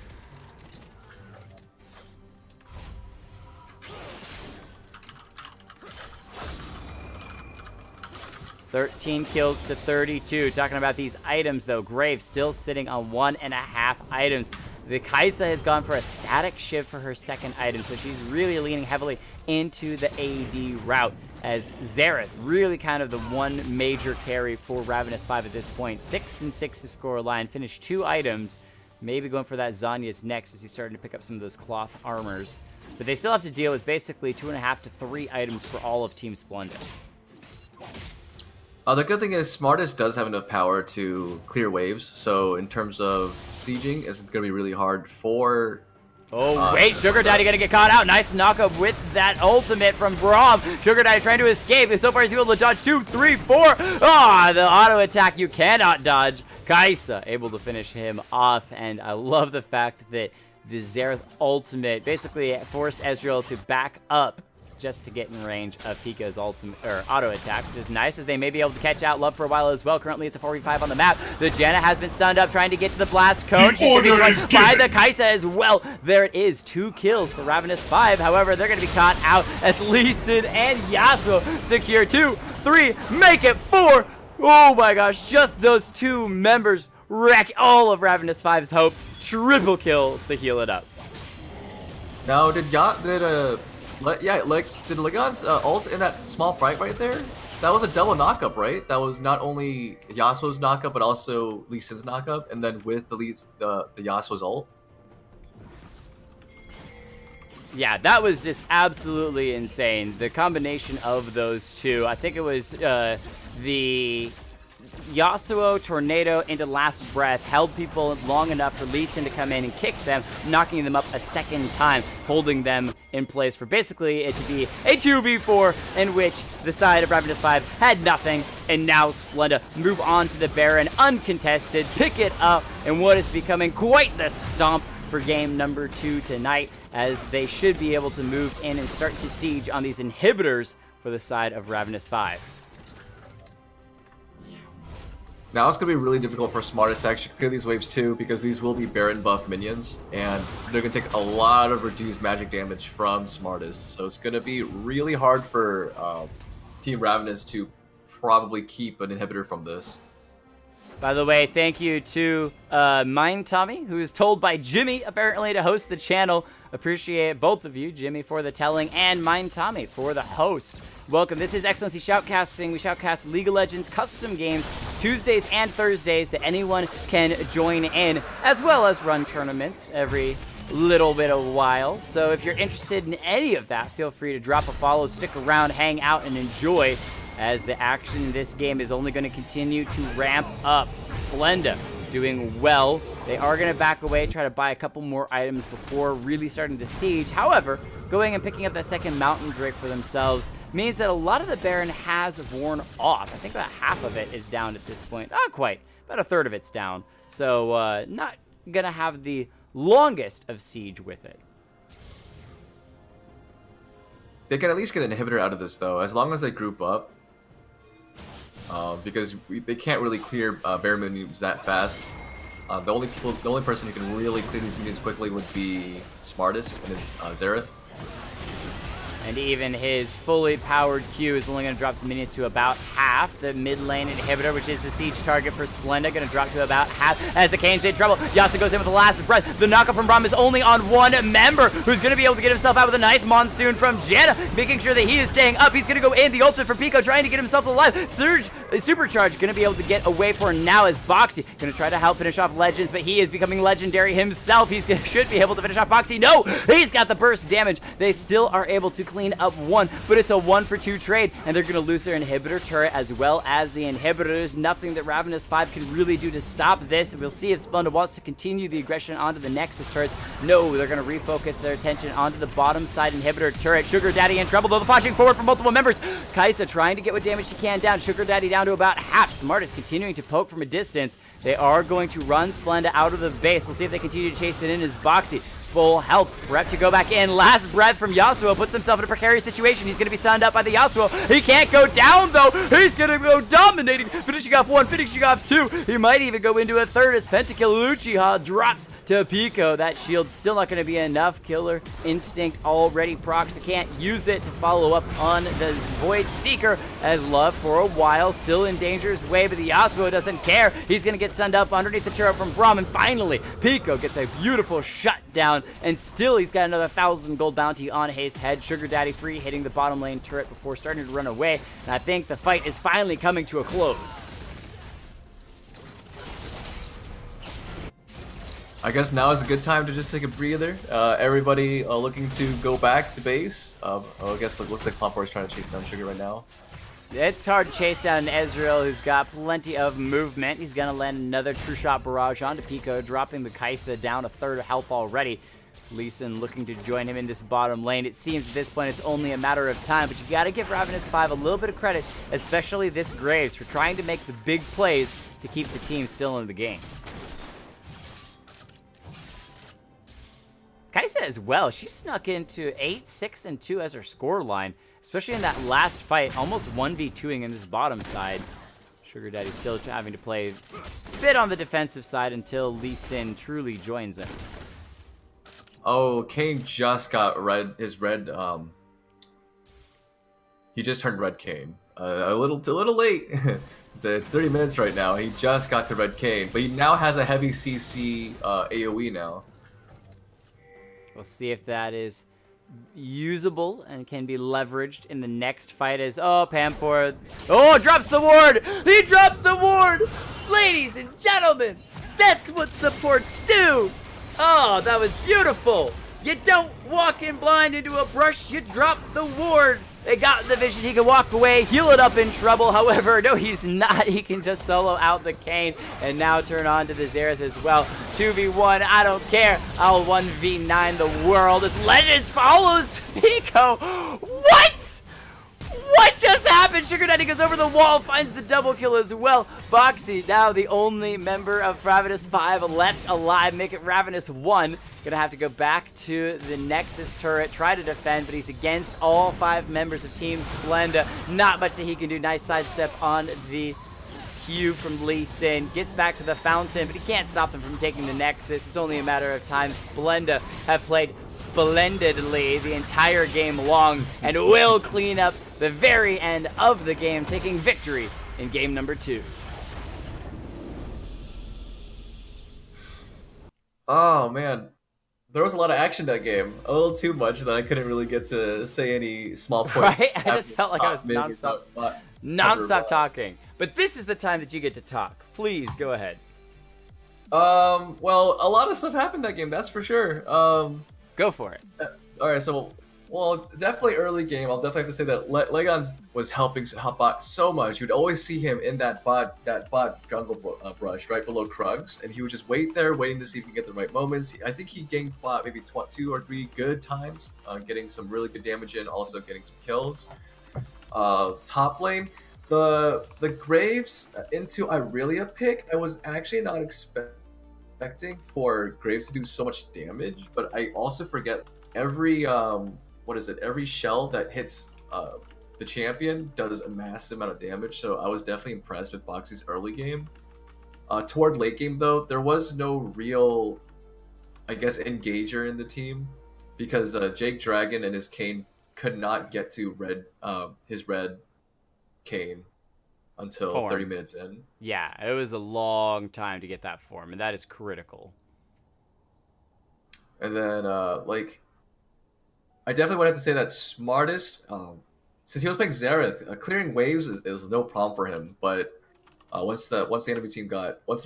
$13 kills to 32. Talking about these items, though, Graves still sitting on 1.5 items. The Kaisa has gone for a static shiv for her second item, so she's really leaning heavily into the AD route, as Xerath really kind of the one major carry for Ravenous 5 at this point. 6-6 is scoreline, finished 2 items, maybe going for that Zanya's next as he's starting to pick up some of those cloth armors. But they still have to deal with basically 2.5 to 3 items for all of Team Splenda. The good thing is Smartest does have enough power to clear waves, so in terms of sieging, it's going to be really hard for... Oh, wait, Sugar Daddy gonna get caught out. Nice knockup with that ultimate from Braum. Sugar Daddy trying to escape. So far, he's able to dodge 2, 3, 4. Ah, the auto attack you cannot dodge. Kaisa able to finish him off, and I love the fact that the Xerath ultimate basically forced Ezreal to back up just to get in range of Pika's ultimate or auto attack, which is nice, as they may be able to catch out Love for a while as well. Currently, it's a 4v5 on the map. The Janna has been stunned up, trying to get to the blast cone. She's going to be joined by the Kaisa as well. There it is, 2 kills for Ravenous 5. However, they're going to be caught out as Lee Sin and Yasuo secure 2, 3, make it 4. Oh my gosh, just those 2 members wreck all of Ravenous 5's hope. Triple kill to heal it up. Now, did Legon's ult in that small fight right there? That was a double knockup, right? That was not only Yasuo's knockup, but also Lee Sin's knockup, and then with the Yasuo's ult. Yeah, that was just absolutely insane. The combination of those two. I think it was the Yasuo tornado into last breath held people long enough for Lee Sin to come in and kick them, knocking them up a second time, holding them in place for basically it to be a 2v4 in which the side of Ravenous 5 had nothing, and now Splenda move on to the Baron uncontested, pick it up, and what is becoming quite the stomp for game number 2 tonight, as they should be able to move in and start to siege on these inhibitors for the side of Ravenous 5. Now it's going to be really difficult for Smartest to actually clear these waves too, because these will be Baron buff minions, and they're going to take a lot of reduced magic damage from Smartest. So it's going to be really hard for Team Ravenous to probably keep an inhibitor from this. By the way, thank you to Mind Tommy, who is told by Jimmy, apparently, to host the channel. Appreciate both of you, Jimmy for the telling, and Mind Tommy for the host. Welcome. This is XLNC Shoutcasting. We shoutcast League of Legends custom games Tuesdays and Thursdays that anyone can join in, as well as run tournaments every little bit of while. So if you're interested in any of that, feel free to drop a follow, stick around, hang out, and enjoy, as the action in this game is only going to continue to ramp up. Splenda doing well. They are going to back away, try to buy a couple more items before really starting the siege. However, going and picking up that second Mountain Drake for themselves means that a lot of the Baron has worn off. I think about half of it is down at this point. Not quite. About a third of it's down. So not going to have the longest of siege with it. They can at least get an inhibitor out of this though, as long as they group up. Because they can't really clear Baron minions that fast. The only person who can really clear these minions quickly would be Smartest and his Xerath. And even his fully powered Q is only going to drop the minions to about half. The mid lane inhibitor, which is the siege target for Splenda, going to drop to about half as the Kane's in trouble. Yasuo goes in with the last breath. The knockup from Braum is only on one member, who's going to be able to get himself out with a nice monsoon from Janna, making sure that he is staying up. He's going to go in. The ultimate from Pico, trying to get himself alive. Surge, Supercharge, going to be able to get away for now as Boxy going to try to help finish off Legends, but he is becoming legendary himself. Should be able to finish off Boxy. No, he's got the burst damage. They still are able to clean up one, but it's a 1-for-2 trade, and they're going to lose their inhibitor turret as well as the inhibitor. There's nothing that Ravenous 5 can really do to stop this. We'll see if Splenda wants to continue the aggression onto the Nexus turrets. No, they're going to refocus their attention onto the bottom side inhibitor turret. Sugar Daddy in trouble, though. The flashing forward from multiple members. Kaisa trying to get what damage she can down. Sugar Daddy down to about half. Smartest continuing to poke from a distance. They are going to run Splenda out of the base. We'll see if they continue to chase it in as Boxy. Full health. Prep to go back in. Last breath from Yasuo puts himself in a precarious situation. He's going to be stunned up by the Yasuo. He can't go down, though. He's going to go dominating. Finishing off one, finishing off two. He might even go into a third as Pentakill Uchiha drops to Pico. That shield's still not going to be enough. Killer Instinct already procs. Can't use it to follow up on the Void Seeker, as Love for a while still in danger's way, but the Yasuo doesn't care. He's going to get stunned up underneath the turret from Braum, and finally Pico gets a beautiful shutdown, and still he's got another 1,000 gold bounty on his head. Sugar Daddy free, hitting the bottom lane turret before starting to run away, and I think the fight is finally coming to a close. I guess now is a good time to just take a breather. Everybody looking to go back to base. I guess it looks like Pompor is trying to chase down Sugar right now. It's hard to chase down Ezreal, who's got plenty of movement. He's going to land another True Shot Barrage onto Pico, dropping the Kaisa down a third of health already. Lee Sin looking to join him in this bottom lane. It seems at this point it's only a matter of time, but you got to give Ravenous 5 a little bit of credit, especially this Graves, for trying to make the big plays to keep the team still in the game. Kaisa as well, she snuck into 8, 6, and 2 as her score line, especially in that last fight, almost 1v2ing in this bottom side. Sugar Daddy still having to play a bit on the defensive side until Lee Sin truly joins him. Oh, Kane just got his red, he just turned red Kane. A little late. So it's 30 minutes right now. He just got to red Kane, but he now has a heavy CC AoE now. We'll see if that is usable and can be leveraged in the next fight as, oh, Pampor, oh, drops the ward! He drops the ward! Ladies and gentlemen, that's what supports do! Oh, that was beautiful! You don't walk in blind into a brush, you drop the ward! They got the vision, he can walk away, heal it up in trouble. However, no, he's not. He can just solo out the Kane and now turn on to the Xerath as well. 2v1, I don't care. I'll 1v9 the world as Legends follows Pico. What? What just happened? Sugar Daddy goes over the wall, finds the double kill as well. Boxy, now the only member of Ravenous 5 left alive, make it Ravenous 1. Gonna have to go back to the Nexus turret, try to defend, but he's against all 5 members of Team Splenda. Not much that he can do. Nice sidestep on the Q from Lee Sin. Gets back to the fountain, but he can't stop them from taking the Nexus. It's only a matter of time. Splenda have played splendidly the entire game long and will clean up the very end of the game, taking victory in game number 2. Oh, man. There was a lot of action that game. A little too much that I couldn't really get to say any small points. Right? I just felt like I was nonstop talking. But this is the time that you get to talk. Please, go ahead. Well, a lot of stuff happened that game, that's for sure. Go for it. Alright, so, well, definitely early game. I'll definitely have to say that Legons was helping bot so much. You'd always see him in that bot jungle brush right below Krugs, and he would just wait there, waiting to see if he can get the right moments. I think he ganked bot maybe 2 or 3 good times, getting some really good damage in, also getting some kills. Top lane, the Graves into Irelia pick, I was actually not expecting for Graves to do so much damage, but I also forget every every shell that hits the champion does a massive amount of damage, so I was definitely impressed with Boxy's early game. Toward late game though, there was no real, I guess, engager in the team, because Jake Dragon and his Kayn could not get to his red Kayn until Form. 30 minutes in. Yeah, it was a long time to get that form, and that is critical. And then, I definitely would have to say that Smartest, since he was playing Xerath, clearing waves is no problem for him. But once the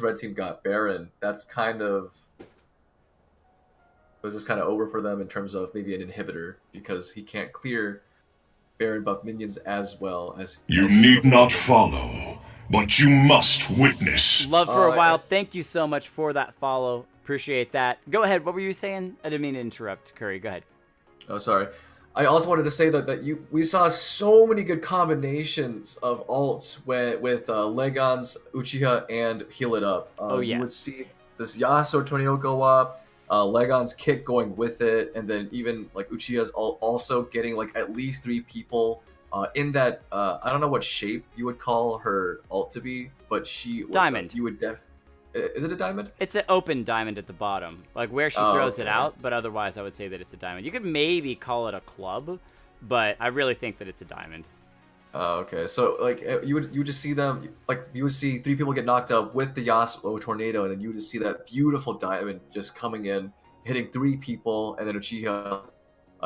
red team got Baron, that's it was just kind of over for them in terms of maybe an inhibitor, because he can't clear Baron buff minions as well as. You need not follow, but you must witness. Love for a while. Thank you so much for that follow. Appreciate that. Go ahead. What were you saying? I didn't mean to interrupt, Curry. Go ahead. Oh, sorry. I also wanted to say that we saw so many good combinations of ults with Legons, Uchiha, and Heal It Up. You would see this Yasuo tornado go up, Legon's kick going with it, and then even like Uchiha's ult also getting like at least 3 people in that. I don't know what shape you would call her ult to be, but diamond. Is it a diamond? It's an open diamond at the bottom, like where she throws it out, but otherwise I would say that it's a diamond. You could maybe call it a club, but I really think that it's a diamond. Okay, so like you would just see them, like you would see 3 people get knocked up with the Yasuo tornado, and then you would just see that beautiful diamond just coming in, hitting 3 people, and then Uchiha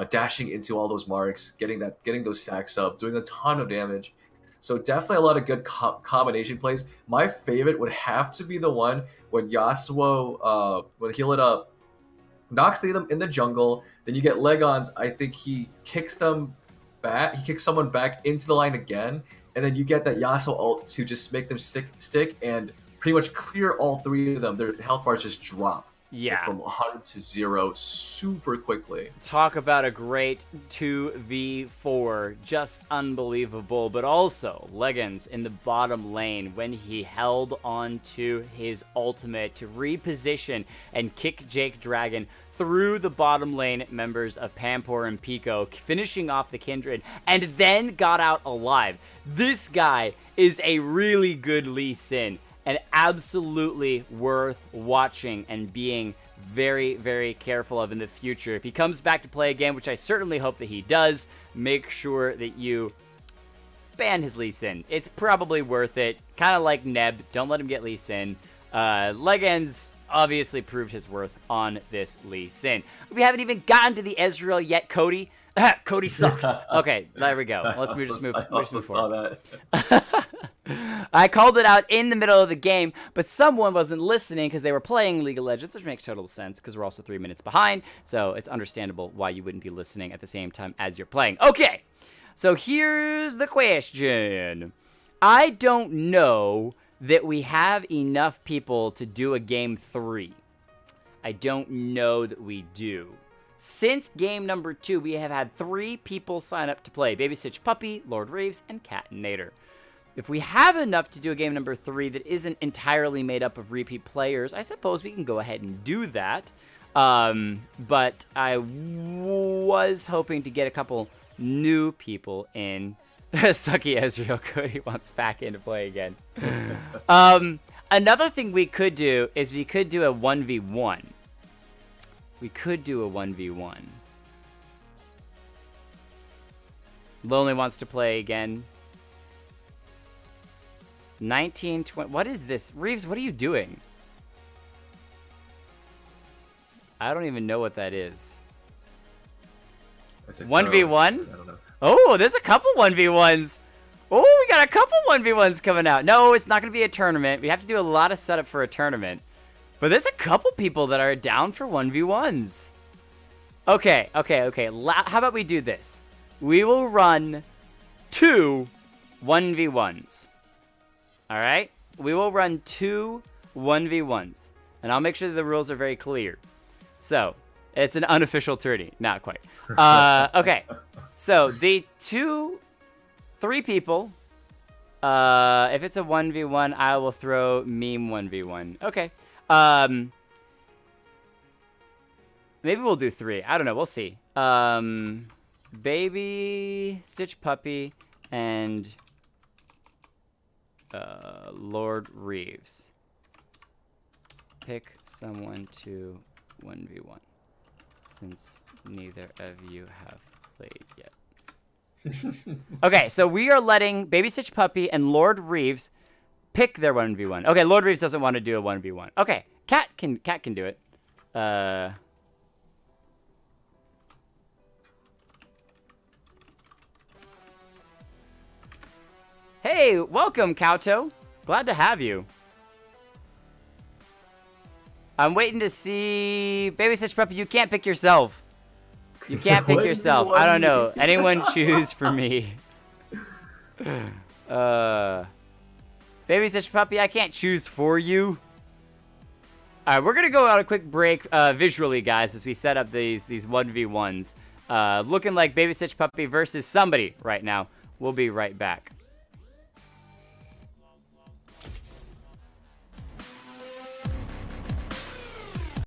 dashing into all those marks, getting those stacks up, doing a ton of damage. So definitely a lot of good combination plays. My favorite would have to be the one when Yasuo would Heal It Up, knocks 3 of them in the jungle. Then you get Legons. I think he kicks them back. He kicks someone back into the line again, and then you get that Yasuo ult to just make them stick and pretty much clear all 3 of them. Their health bars just drop. Yeah. Like from 100 to 0 super quickly. Talk about a great 2v4. Just unbelievable. But also, Legons in the bottom lane when he held on to his ultimate to reposition and kick Jake Dragon through the bottom lane members of Pampor and Pico, finishing off the Kindred, and then got out alive. This guy is a really good Lee Sin, and absolutely worth watching and being very, very careful of in the future. If he comes back to play again, which I certainly hope that he does, make sure that you ban his Lee Sin. It's probably worth it. Kind of like Neb. Don't let him get Lee Sin. Legends obviously proved his worth on this Lee Sin. We haven't even gotten to the Ezreal yet, Cody. Cody sucks. Okay, there we go. Let's just move forward. I called it out in the middle of the game, but someone wasn't listening because they were playing League of Legends, which makes total sense because we're also 3 minutes behind, so it's understandable why you wouldn't be listening at the same time as you're playing. Okay, so here's the question. I don't know that we have enough people to do a game 3. I don't know that we do. Since game number 2, we have had 3 people sign up to play. Baby Stitch Puppy, Lord Reeves, and Cat Nader. If we have enough to do a game number 3 that isn't entirely made up of repeat players, I suppose we can go ahead and do that. But I was hoping to get a couple new people in. Sucky Ezreal Cody wants back into play again. Another thing we could do is we could do a 1v1. We could do a 1v1. Lonely wants to play again. 1920. What is this? Reeves, what are you doing? I don't even know what that is. 1v1? I don't know. Oh, there's a couple 1v1s. Oh, we got a couple 1v1s coming out. No, it's not going to be a tournament. We have to do a lot of setup for a tournament. But there's a couple people that are down for 1v1s. Okay. How about we do this? We will run 2 1v1s. All right? We will run 2 1v1s. And I'll make sure that the rules are very clear. So, it's an unofficial tourney. Not quite. Okay. So, the 3 people, if it's a 1v1, I will throw meme 1v1. Okay. Maybe we'll do 3. I don't know. We'll see. Baby, Stitch Puppy, and Lord Reeves. Pick someone to 1v1, since neither of you have played yet. Okay, so we are letting Baby Stitch Puppy and Lord Reeves pick their 1v1. Okay, Lord Reeves doesn't want to do a 1v1. Okay, Cat can do it. Hey, welcome, Cowtoe. Glad to have you. I'm waiting to see Baby Stitch Puppy. You can't pick yourself. You can't pick yourself. I don't know. Anyone choose for me. Baby Stitch Puppy, I can't choose for you. All right, we're gonna go on a quick break visually, guys, as we set up these 1v1s. Looking like Baby Stitch Puppy versus somebody right now. We'll be right back.